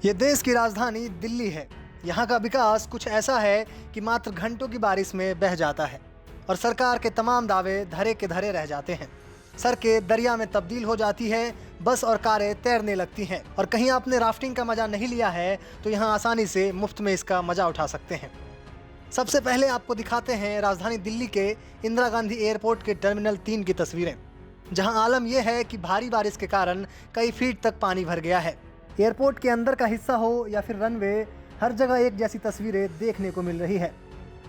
ये देश की राजधानी दिल्ली है। यहाँ का विकास कुछ ऐसा है कि मात्र घंटों की बारिश में बह जाता है और सरकार के तमाम दावे धरे के धरे रह जाते हैं। सड़कें दरिया में तब्दील हो जाती है, बस और कारें तैरने लगती हैं और कहीं आपने राफ्टिंग का मजा नहीं लिया है तो यहाँ आसानी से मुफ्त में इसका मजा उठा सकते हैं। सबसे पहले आपको दिखाते हैं राजधानी दिल्ली के इंदिरा गांधी एयरपोर्ट के टर्मिनल 3 की तस्वीरें, जहां आलम यह है कि भारी बारिश के कारण कई फीट तक पानी भर गया है। एयरपोर्ट के अंदर का हिस्सा हो या फिर रनवे, हर जगह एक जैसी तस्वीरें देखने को मिल रही है।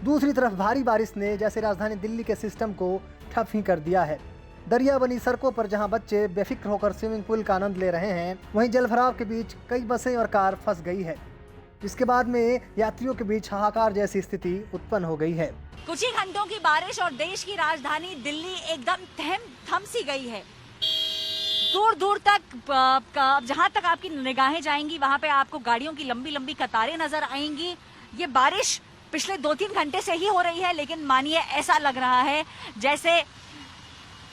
दूसरी तरफ भारी बारिश ने जैसे राजधानी दिल्ली के सिस्टम को ठप ही कर दिया है। दरिया बनी सड़कों पर जहां बच्चे बेफिक्र होकर स्विमिंग पूल का आनंद ले रहे हैं, वहीं जलभराव के बीच कई बसें और कार फंस गई है, जिसके बाद में यात्रियों के बीच हाहाकार जैसी स्थिति उत्पन्न हो गई है। कुछ ही घंटों की बारिश और देश की राजधानी दिल्ली एकदम थम सी गई है। दूर दूर तक जहां तक आपकी निगाहें जाएंगी वहां पे आपको गाड़ियों की लंबी लंबी कतारें नजर आएंगी। ये बारिश पिछले 2-3 घंटे से ही हो रही है, लेकिन मानिए ऐसा लग रहा है जैसे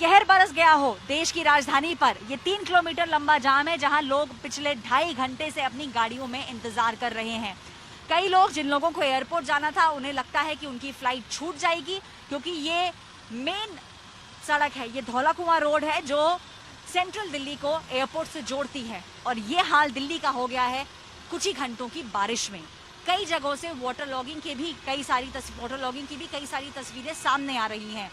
कहर बरस गया हो देश की राजधानी पर। ये 3 किलोमीटर लंबा जाम है जहां लोग पिछले 2.5 घंटे से अपनी गाड़ियों में इंतजार कर रहे हैं। कई लोग, जिन लोगों को एयरपोर्ट जाना था, उन्हें लगता है कि उनकी फ्लाइट छूट जाएगी, क्योंकि ये मेन सड़क है, ये धौला कुआं रोड है जो सेंट्रल दिल्ली को एयरपोर्ट से जोड़ती है। और ये हाल दिल्ली का हो गया है कुछ ही घंटों की बारिश में। कई जगहों से वाटर लॉगिंग की भी कई सारी तस्वीरें सामने आ रही हैं,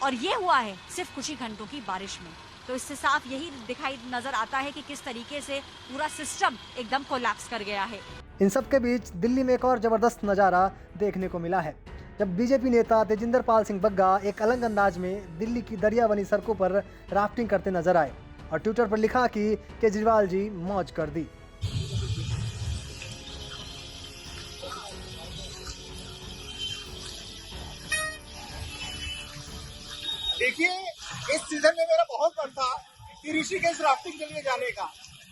और ये हुआ है सिर्फ कुछ ही घंटों की बारिश में। तो इससे साफ यही दिखाई नजर आता है कि किस तरीके से पूरा सिस्टम एकदम कोलैप्स कर गया है। इन सब के बीच दिल्ली में एक और जबरदस्त नज़ारा देखने को मिला है, जब बीजेपी नेता तेजिंदर पाल सिंह बग्गा एक अलग अंदाज में दिल्ली की दरिया बनी सड़कों पर राफ्टिंग करते नजर आए और ट्विटर पर लिखा कि केजरीवाल जी मौज कर दी। देखिए, इस सीजन में मेरा बहुत मन था कि ऋषिकेश राफ्टिंग के लिए जाने का,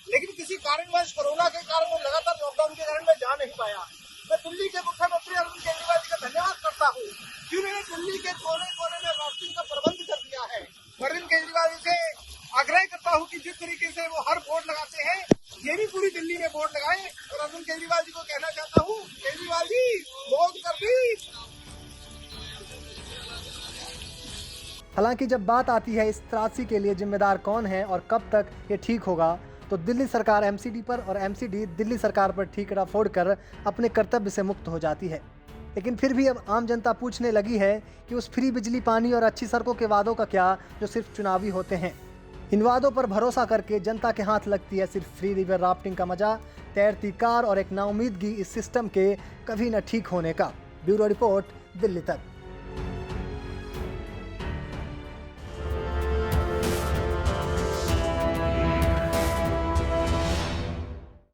लेकिन किसी कारणवश कोरोना के कारण और लगातार लॉकडाउन के कारण मैं जा नहीं पाया। मैं दिल्ली के मुख्यमंत्री अरविंद केजरीवाल जी का धन्यवाद करता हूँ कि उन्होंने दिल्ली के कोने कोने में राफ्टिंग का प्रबंध कर दिया है। अरविंद केजरीवाल जी से आग्रह करता हूँ कि जिस तरीके से वो हर बोर्ड लगाते हैं, ये भी पूरी दिल्ली में बोर्ड लगाए। और अरविंद केजरीवाल जी को कहना चाहता हूँ, केजरीवाल जी मौज कर दी। हालांकि जब बात आती है इस त्रासदी के लिए जिम्मेदार कौन है और कब तक ये ठीक होगा, तो दिल्ली सरकार एमसीडी पर और एमसीडी दिल्ली सरकार पर ठीकरा फोड़कर अपने कर्तव्य से मुक्त हो जाती है। लेकिन फिर भी अब आम जनता पूछने लगी है कि उस फ्री बिजली, पानी और अच्छी सड़कों के वादों का क्या, जो सिर्फ चुनावी होते हैं। इन वादों पर भरोसा करके जनता के हाथ लगती है सिर्फ फ्री रिवर राफ्टिंग का मजा, तैरती कार और एक नाउमीदगी इस सिस्टम के कभी न ठीक होने का। ब्यूरो रिपोर्ट, दिल्ली तक।